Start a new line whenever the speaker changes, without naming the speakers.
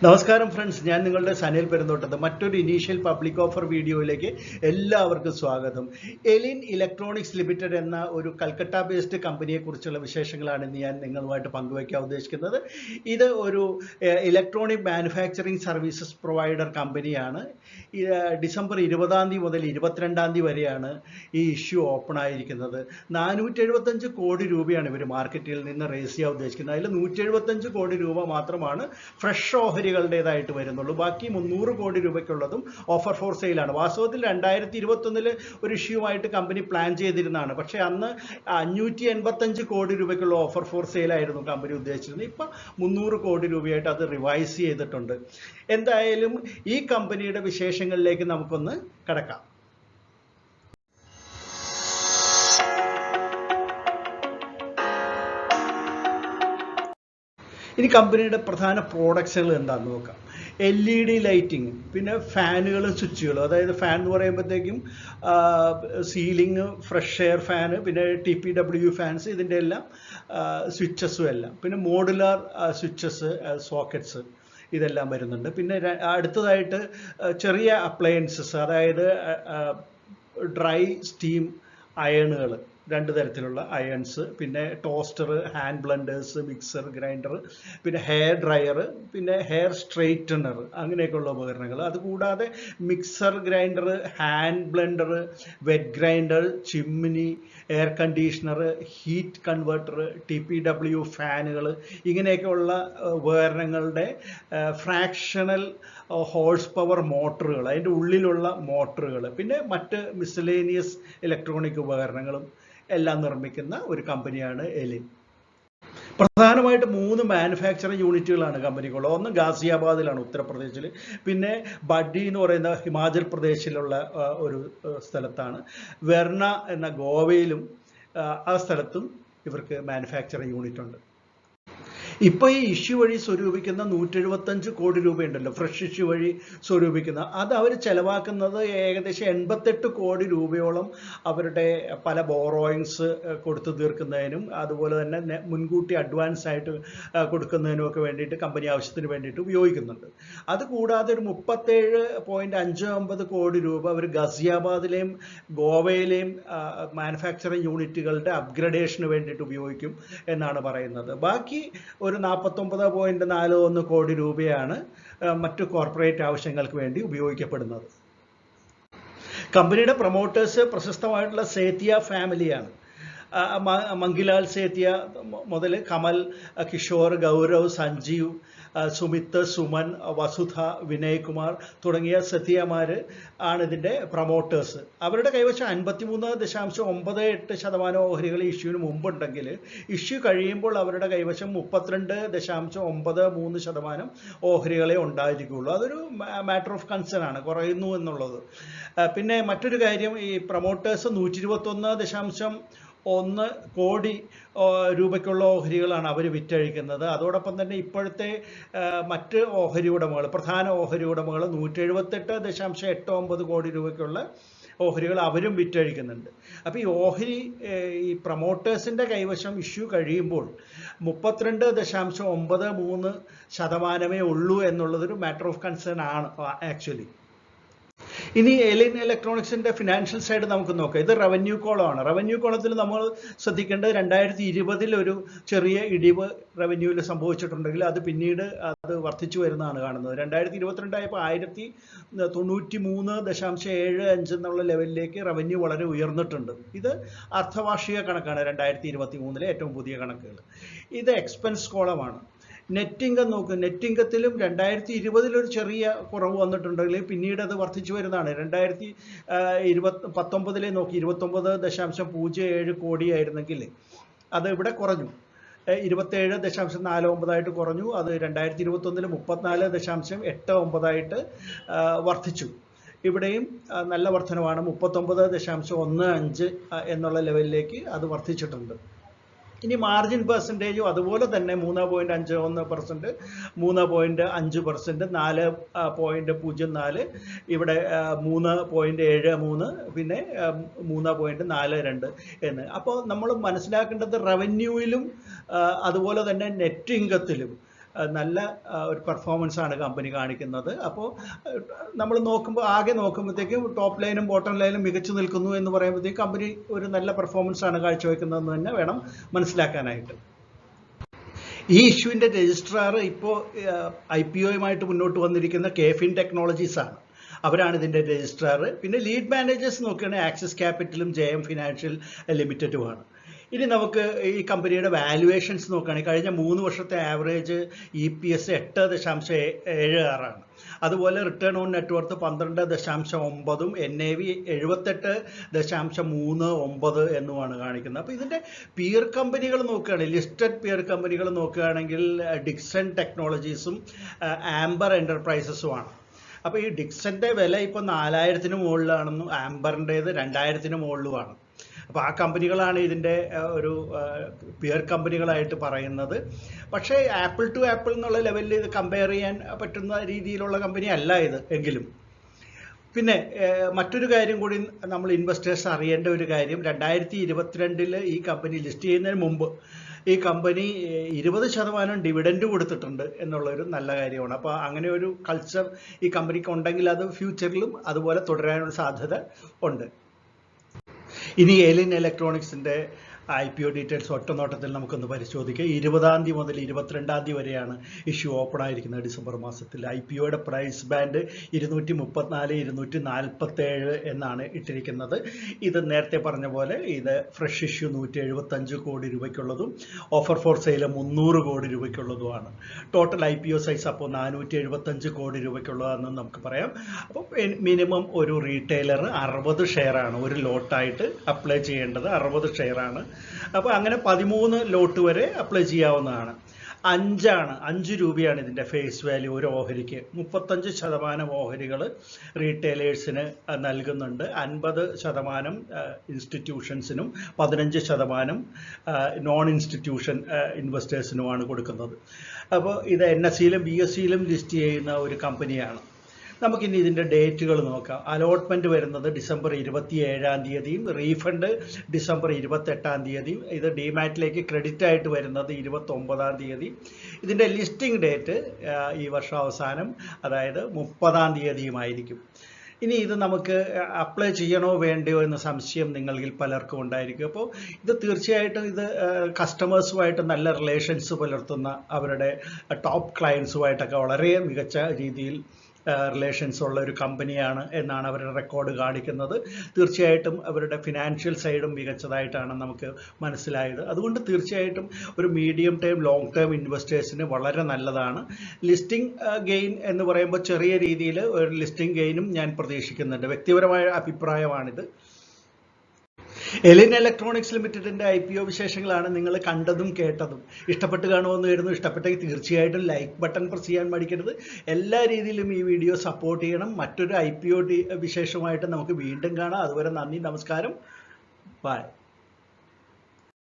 നമസ്കാരം ഫ്രണ്ട്സ്, ഞാൻ നിങ്ങളുടെ സനിൽ പെരുന്തോട്ടത്ത് മറ്റൊരു ഇനീഷ്യൽ പബ്ലിക് ഓഫർ വീഡിയോയിലേക്ക് എല്ലാവർക്കും സ്വാഗതം. എലിൻ ഇലക്ട്രോണിക്സ് ലിമിറ്റഡ് എന്ന ഒരു കൽക്കട്ട ബേസ്ഡ് കമ്പനിയെക്കുറിച്ചുള്ള വിശേഷങ്ങളാണ് ഇന്ന് ഞാൻ നിങ്ങളുമായിട്ട് പങ്കുവയ്ക്കാൻ ഉദ്ദേശിക്കുന്നത്. ഇത് ഒരു ഇലക്ട്രോണിക് മാനുഫാക്ചറിങ് സർവീസസ് പ്രൊവൈഡർ കമ്പനിയാണ്. ഡിസംബർ 20 മുതൽ 22 വരെയാണ് ഈ ഇഷ്യൂ ഓപ്പൺ ആയിരിക്കുന്നത്. 475 കോടി രൂപയാണ് ഇവർ മാർക്കറ്റിൽ നിന്ന് റേസ് ചെയ്യാൻ ഉദ്ദേശിക്കുന്നത്. അതിൽ 175 കോടി രൂപ മാത്രമാണ് ഫ്രഷ് ഓഹരികളുടേതായിട്ട് വരുന്നുള്ളൂ. ബാക്കി 300 കോടി രൂപയ്ക്കുള്ളതും ഓഫർ ഫോർ സെയിലാണ്. വാസ്തവത്തിൽ 2021 ഒരു ഇഷ്യൂമായിട്ട് കമ്പനി പ്ലാൻ ചെയ്തിരുന്നതാണ്. പക്ഷേ അന്ന് 585 കോടി രൂപയ്ക്കുള്ള ഓഫർ ഫോർ സെയിലായിരുന്നു കമ്പനി ഉദ്ദേശിച്ചിരുന്നത്. ഇപ്പം 300 കോടി രൂപയായിട്ട് അത് റിവൈസ് ചെയ്തിട്ടുണ്ട്. എന്തായാലും ഈ കമ്പനിയുടെ വിശേഷങ്ങളിലേക്ക് നമുക്കൊന്ന് കടക്കാം. ഇനി കമ്പനിയുടെ പ്രധാന പ്രോഡക്ട്സുകൾ എന്താണെന്ന് നോക്കാം. LED ലൈറ്റിങ്, പിന്നെ ഫാനുകളും സ്വിച്ചുകളും. അതായത് ഫാൻ എന്ന് പറയുമ്പോഴത്തേക്കും സീലിംഗ്, ഫ്രഷ് എയർ ഫാന്, പിന്നെ TPW ഫാൻസ്, ഇതിൻ്റെ എല്ലാം സ്വിച്ചസും എല്ലാം. പിന്നെ മോഡുലാർ സ്വിച്ചസ്, സോക്കറ്റ്സ്, ഇതെല്ലാം വരുന്നുണ്ട്. പിന്നെ അടുത്തതായിട്ട് ചെറിയ അപ്ലയൻസസ്, അതായത് ഡ്രൈ സ്റ്റീം അയണുകൾ, 2 തരത്തിലുള്ള അയൺസ്, പിന്നെ toaster, hand blenders, mixer, grinder, പിന്നെ ഹെയർ ഡ്രയർ, പിന്നെ ഹെയർ സ്ട്രെയിറ്റനർ, അങ്ങനെയൊക്കെയുള്ള ഉപകരണങ്ങൾ. അതുകൂടാതെ mixer, grinder, hand blender, wet grinder, chimney, air conditioner, heat converter, TPW ഫാനുകൾ, ഇങ്ങനെയൊക്കെയുള്ള ഉപകരണങ്ങളുടെ ഫ്രാക്ഷണൽ ഹോഴ്സ് പവർ മോട്ടറുകൾ, അതിൻ്റെ ഉള്ളിലുള്ള മോട്ടറുകൾ, പിന്നെ മറ്റ് മിസ്സലേനിയസ് ഇലക്ട്രോണിക് ഉപകരണങ്ങളും എല്ലാം നിർമ്മിക്കുന്ന ഒരു കമ്പനിയാണ് എലിൻ. പ്രധാനമായിട്ട് 3 മാനുഫാക്ചറിങ് യൂണിറ്റുകളാണ് കമ്പനിക്കുള്ളത്. ഒന്ന് ഗാസിയാബാദിലാണ്, ഉത്തർപ്രദേശിൽ. പിന്നെ ബഡ്ഡി എന്ന് പറയുന്ന ഹിമാചൽ പ്രദേശിലുള്ള ഒരു സ്ഥലത്താണ്. വെർണ എന്ന ഗോവയിലും ആ സ്ഥലത്തും ഇവർക്ക് മാനുഫാക്ചറിങ് യൂണിറ്റ് ഉണ്ട്. ഇപ്പോൾ ഈ ഇഷ്യൂ വഴി സ്വരൂപിക്കുന്ന 175 കോടി രൂപയുണ്ടല്ലോ, ഫ്രഷ് ഇഷ്യൂ വഴി സ്വരൂപിക്കുന്ന, അത് അവർ ചെലവാക്കുന്നത് ഏകദേശം 88 കോടി രൂപയോളം അവരുടെ പല ബോറോയിങ്സ് കൊടുത്തു തീർക്കുന്നതിനും അതുപോലെ തന്നെ മുൻകൂട്ടി അഡ്വാൻസ് ആയിട്ട് കൊടുക്കുന്നതിനും ഒക്കെ വേണ്ടിയിട്ട് കമ്പനി ആവശ്യത്തിന് വേണ്ടിയിട്ട് ഉപയോഗിക്കുന്നുണ്ട്. അതുകൂടാതെ ഒരു 37.59 കോടി രൂപ അവർ ഗസിയാബാദിലെയും ഗോവയിലെയും മാനുഫാക്ചറിങ് യൂണിറ്റുകളുടെ അപ്ഗ്രഡേഷന് വേണ്ടിയിട്ട് ഉപയോഗിക്കും എന്നാണ് പറയുന്നത്. ബാക്കി ഒരു 49.41 കോടി രൂപയാണ് മറ്റു കോർപ്പറേറ്റ് ആവശ്യങ്ങൾക്ക് വേണ്ടി ഉപയോഗിക്കപ്പെടുന്നത്. കമ്പനിയുടെ പ്രൊമോട്ടേഴ്സ് പ്രശസ്തമായിട്ടുള്ള സേത്തിയ ഫാമിലിയാണ്. മംഗിലാൽ സേത്തിയ മുതൽ കമൽ, കിഷോർ, ഗൗരവ്, സഞ്ജീവ്, സുമിത്, സുമൻ, വസുധ, വിനയ് കുമാർ തുടങ്ങിയ സത്യമാർ ആണ് ഇതിൻ്റെ പ്രൊമോട്ടേഴ്സ്. അവരുടെ കൈവശം 53.98% ഓഹരികൾ ഇഷ്യൂവിന് മുമ്പുണ്ടെങ്കിൽ ഇഷ്യൂ കഴിയുമ്പോൾ അവരുടെ കൈവശം 32.93% ഓഹരികളെ ഉണ്ടായിരിക്കുകയുള്ളൂ. അതൊരു മാറ്റർ ഓഫ് കൺസേൺ ആണ്, കുറയുന്നു എന്നുള്ളത്. പിന്നെ മറ്റൊരു കാര്യം, ഈ പ്രൊമോട്ടേഴ്സ് 121.1 കോടി രൂപയ്ക്കുള്ള ഓഹരികളാണ് അവർ വിറ്റഴിക്കുന്നത്. അതോടൊപ്പം തന്നെ ഇപ്പോഴത്തെ മറ്റ് ഓഹരി ഉടമകൾ, പ്രധാന ഓഹരി ഉടമകൾ 178.89 കോടി രൂപയ്ക്കുള്ള ഓഹരികൾ അവരും വിറ്റഴിക്കുന്നുണ്ട്. അപ്പോൾ ഈ പ്രൊമോട്ടേഴ്സിൻ്റെ കൈവശം ഇഷ്യൂ കഴിയുമ്പോൾ 32.93% ഉള്ളൂ എന്നുള്ളതൊരു മാറ്റർ ഓഫ് കൺസേൺ ആണ് ആക്ച്വലി. ഇനി എലിൻ ഇലക്ട്രോണിക്സിന്റെ ഫിനാൻഷ്യൽ സൈഡ് നമുക്ക് നോക്കാം. ഇത് റവന്യൂ കോളമാണ്. റവന്യൂ കോളത്തിൽ നമ്മൾ ശ്രദ്ധിക്കേണ്ടത് 2020 ഒരു ചെറിയ ഇടിവ് റവന്യൂവിൽ സംഭവിച്ചിട്ടുണ്ടെങ്കിൽ അത് പിന്നീട് അത് വർദ്ധിച്ചു വരുന്നതാണ് കാണുന്നത്. 2022 ആയപ്പോൾ 1093.75 എന്നുള്ള ലെവലിലേക്ക് റവന്യൂ വളരെ ഉയർന്നിട്ടുണ്ട്. ഇത് അർദ്ധവാർഷിക കണക്കാണ്, 2023 ഏറ്റവും പുതിയ കണക്കുകൾ. ഇത് എക്സ്പെൻസ് കോളമാണ്. നെറ്റ് ഇൻകം നോക്കും. നെറ്റ് ഇൻകത്തിലും 2020 ഒരു ചെറിയ കുറവ് വന്നിട്ടുണ്ടെങ്കിൽ പിന്നീട് അത് വർദ്ധിച്ചു വരുന്നതാണ്. 2019 നോക്കി 29.07 കോടിയായിരുന്നെങ്കിൽ അത് ഇവിടെ കുറഞ്ഞു, 27.49 കുറഞ്ഞു. അത് 2021 34.89 വർദ്ധിച്ചു. ഇവിടെയും നല്ല വർധനവാണ്, 39.15 എന്നുള്ള ലെവലിലേക്ക് അത് വർദ്ധിച്ചിട്ടുണ്ട്. ഇനി മാർജിൻ പെർസെൻറ്റേജും അതുപോലെ തന്നെ 3.51%, 3.5%, 4.04, ഇവിടെ 3.73, പിന്നെ 3.42 എന്ന്. അപ്പോൾ നമ്മൾ മനസ്സിലാക്കേണ്ടത് റവന്യൂവിലും അതുപോലെ തന്നെ നെറ്റ് ഇൻകത്തിലും നല്ല ഒരു പെർഫോമൻസ് ആണ് കമ്പനി കാണിക്കുന്നത്. അപ്പോൾ നമ്മൾ ആകെ നോക്കുമ്പോഴത്തേക്കും ടോപ്പ് ലൈനും ബോട്ടം ലൈനും മികച്ചു നിൽക്കുന്നു എന്ന് പറയുമ്പോഴത്തേക്കും കമ്പനി ഒരു നല്ല പെർഫോമൻസ് ആണ് കാഴ്ചവെക്കുന്നതെന്ന് തന്നെ വേണം മനസ്സിലാക്കാനായിട്ട്. ഈ ഇഷ്യൂവിൻ്റെ രജിസ്ട്രാർ ഇപ്പോൾ IPOയുമായിട്ട് മുന്നോട്ട് വന്നിരിക്കുന്ന KFin ടെക്നോളജീസ് ആണ്. അവരാണ് ഇതിൻ്റെ രജിസ്ട്രാർ. പിന്നെ ലീഡ് മാനേജേഴ്സ് നോക്കുകയാണെങ്കിൽ ആക്സിസ് ക്യാപിറ്റലും JM ഫിനാൻഷ്യൽ ലിമിറ്റഡുമാണ്. ഇനി നമുക്ക് ഈ കമ്പനിയുടെ വാല്യുവേഷൻസ് നോക്കുകയാണെങ്കിൽ കഴിഞ്ഞ 3 വർഷത്തെ ആവറേജ് EPS 8.76 അതുപോലെ റിട്ടേൺ ഓൺ നെറ്റ്വർത്ത് 12.9ഉം NAV 78.39 എന്നുമാണ് കാണിക്കുന്നത്. അപ്പോൾ ഇതിൻ്റെ പിയർ കമ്പനികൾ നോക്കുകയാണെങ്കിൽ ലിസ്റ്റഡ് പിയർ കമ്പനികൾ നോക്കുകയാണെങ്കിൽ ഡിക്സൺ ടെക്നോളജീസും ആംബർ എൻ്റർപ്രൈസസുമാണ്. അപ്പോൾ ഈ ഡിക്സൻ്റെ വില ഇപ്പോൾ 4000-ന് മുകളിലാണെന്നും ആംബറിൻ്റേത് 2000-ന് മുകളിലുമാണ്. അപ്പോൾ ആ കമ്പനികളാണ് ഇതിൻ്റെ ഒരു പിയർ കമ്പനികളായിട്ട് പറയുന്നത്. പക്ഷേ ആപ്പിൾ ടു ആപ്പിൾ എന്നുള്ള ലെവലിൽ ഇത് കമ്പയർ ചെയ്യാൻ പറ്റുന്ന രീതിയിലുള്ള കമ്പനി അല്ല ഇത് എങ്കിലും. പിന്നെ മറ്റൊരു കാര്യം കൂടി നമ്മൾ ഇൻവെസ്റ്റേഴ്സ് അറിയേണ്ട ഒരു കാര്യം, 2022 ഈ കമ്പനി ലിസ്റ്റ് ചെയ്യുന്നതിന് മുമ്പ് ഈ കമ്പനി 20% ഡിവിഡൻഡ് കൊടുത്തിട്ടുണ്ട് എന്നുള്ളൊരു നല്ല കാര്യമാണ്. അപ്പോൾ അങ്ങനെ ഒരു കൾച്ചർ ഈ കമ്പനിക്ക് ഉണ്ടെങ്കിൽ അത് ഫ്യൂച്ചറിലും അതുപോലെ തുടരാനുള്ള സാധ്യത ഉണ്ട്. ഇനി എലിൻ ഇലക്ട്രോണിക്സിൻ്റെ IPO ഡീറ്റെയിൽസ് ഒറ്റനോട്ടത്തിൽ നമുക്കൊന്ന് പരിശോധിക്കാം. 20-ാം തീയതി മുതൽ 22-ാം തീയതി വരെയാണ് ഇഷ്യൂ ഓപ്പൺ ആയിരിക്കുന്നത് ഡിസംബർ മാസത്തിൽ. IPOയുടെ പ്രൈസ് ബാൻഡ് 234-247 എന്നാണ് ഇട്ടിരിക്കുന്നത്. ഇത് നേരത്തെ പറഞ്ഞ പോലെ ഇത് ഫ്രഷ് ഇഷ്യൂ 175 കോടി രൂപയ്ക്കുള്ളതും ഓഫർ ഫോർ സെയിൽ 300 കോടി രൂപയ്ക്കുള്ളതുമാണ്. ടോട്ടൽ IPO സൈസ് അപ്പോൾ 475 കോടി രൂപയ്ക്കുള്ളതാണെന്ന് നമുക്ക് പറയാം. അപ്പോൾ മിനിമം ഒരു റീറ്റെയിലർ 60 ഷെയറാണ് ഒരു ലോട്ടായിട്ട് അപ്ലൈ ചെയ്യേണ്ടത്, 60 ഷെയറാണ്. അപ്പോൾ അങ്ങനെ 13 ലോട്ട് വരെ അപ്ലൈ ചെയ്യാവുന്നതാണ്. 5 രൂപയാണ് ഇതിൻ്റെ ഫേസ് വാല്യൂ ഒരു ഓഹരിക്ക്. 35% ഓഹരികൾ റീറ്റെയിലേഴ്സിന് നൽകുന്നുണ്ട്, 50% ഇൻസ്റ്റിറ്റ്യൂഷൻസിനും 15% നോൺ ഇൻസ്റ്റിറ്റ്യൂഷൻ ഇൻവെസ്റ്റേഴ്സിനുമാണ് കൊടുക്കുന്നത്. അപ്പോൾ ഇത് NSEയിലും BSEയിലും ലിസ്റ്റ് ചെയ്യുന്ന ഒരു കമ്പനിയാണ്. നമുക്കിനി ഇതിൻ്റെ ഡേറ്റുകൾ നോക്കാം. അലോട്ട്മെൻറ്റ് വരുന്നത് ഡിസംബർ 27-ാം തീയതിയും റീഫണ്ട് ഡിസംബർ 28-ാം തീയതിയും. ഇത് ഡിമാറ്റിലേക്ക് ക്രെഡിറ്റ് ആയിട്ട് വരുന്നത് 29-ാം തീയതി. ഇതിൻ്റെ ലിസ്റ്റിംഗ് ഡേറ്റ് ഈ വർഷം അവസാനം അതായത് 30-ാം തീയതിയുമായിരിക്കും. ഇനി ഇത് നമുക്ക് അപ്ലൈ ചെയ്യണോ വേണ്ടയോ എന്ന സംശയം നിങ്ങളിൽ പലർക്കും ഉണ്ടായിരിക്കും. അപ്പോൾ ഇത് തീർച്ചയായിട്ടും ഇത് കസ്റ്റമേഴ്സുമായിട്ട് നല്ല റിലേഷൻസ് പുലർത്തുന്ന അവരുടെ ടോപ്പ് ക്ലയൻസുമായിട്ടൊക്കെ വളരെ മികച്ച രീതിയിൽ റിലേഷൻസ് ഉള്ള ഒരു കമ്പനിയാണ് എന്നാണ് അവരുടെ റെക്കോർഡ് കാണിക്കുന്നത്. തീർച്ചയായിട്ടും അവരുടെ ഫിനാൻഷ്യൽ സൈഡും മികച്ചതായിട്ടാണ് നമുക്ക് മനസ്സിലായത്. അതുകൊണ്ട് തീർച്ചയായിട്ടും ഒരു മീഡിയം ടൈം ലോങ് ടേം ഇൻവെസ്റ്റേഴ്സിന് വളരെ നല്ലതാണ്. ലിസ്റ്റിംഗ് ഗെയിൻ എന്ന് പറയുമ്പോൾ ചെറിയ രീതിയിൽ ഒരു ലിസ്റ്റിംഗ് ഗെയിനും ഞാൻ പ്രതീക്ഷിക്കുന്നുണ്ട്. വ്യക്തിപരമായ അഭിപ്രായമാണിത്. എലിൻ ഇലക്ട്രോണിക്സ് ലിമിറ്റഡിൻ്റെ IPO വിശേഷങ്ങളാണ് നിങ്ങൾ കണ്ടതും കേട്ടതും. ഇഷ്ടപ്പെട്ട് കാണുമെന്ന് വരുന്നു. ഇഷ്ടപ്പെട്ടെങ്കിൽ തീർച്ചയായിട്ടും ലൈക്ക് ബട്ടൺ പ്രസ് ചെയ്യാൻ മടിക്കരുത്. എല്ലാ രീതിയിലും ഈ വീഡിയോ സപ്പോർട്ട് ചെയ്യണം. മറ്റൊരു IPO വിശേഷമായിട്ട് നമുക്ക് വീണ്ടും കാണാം. അതുവരെ നന്ദി, നമസ്കാരം, ബൈ.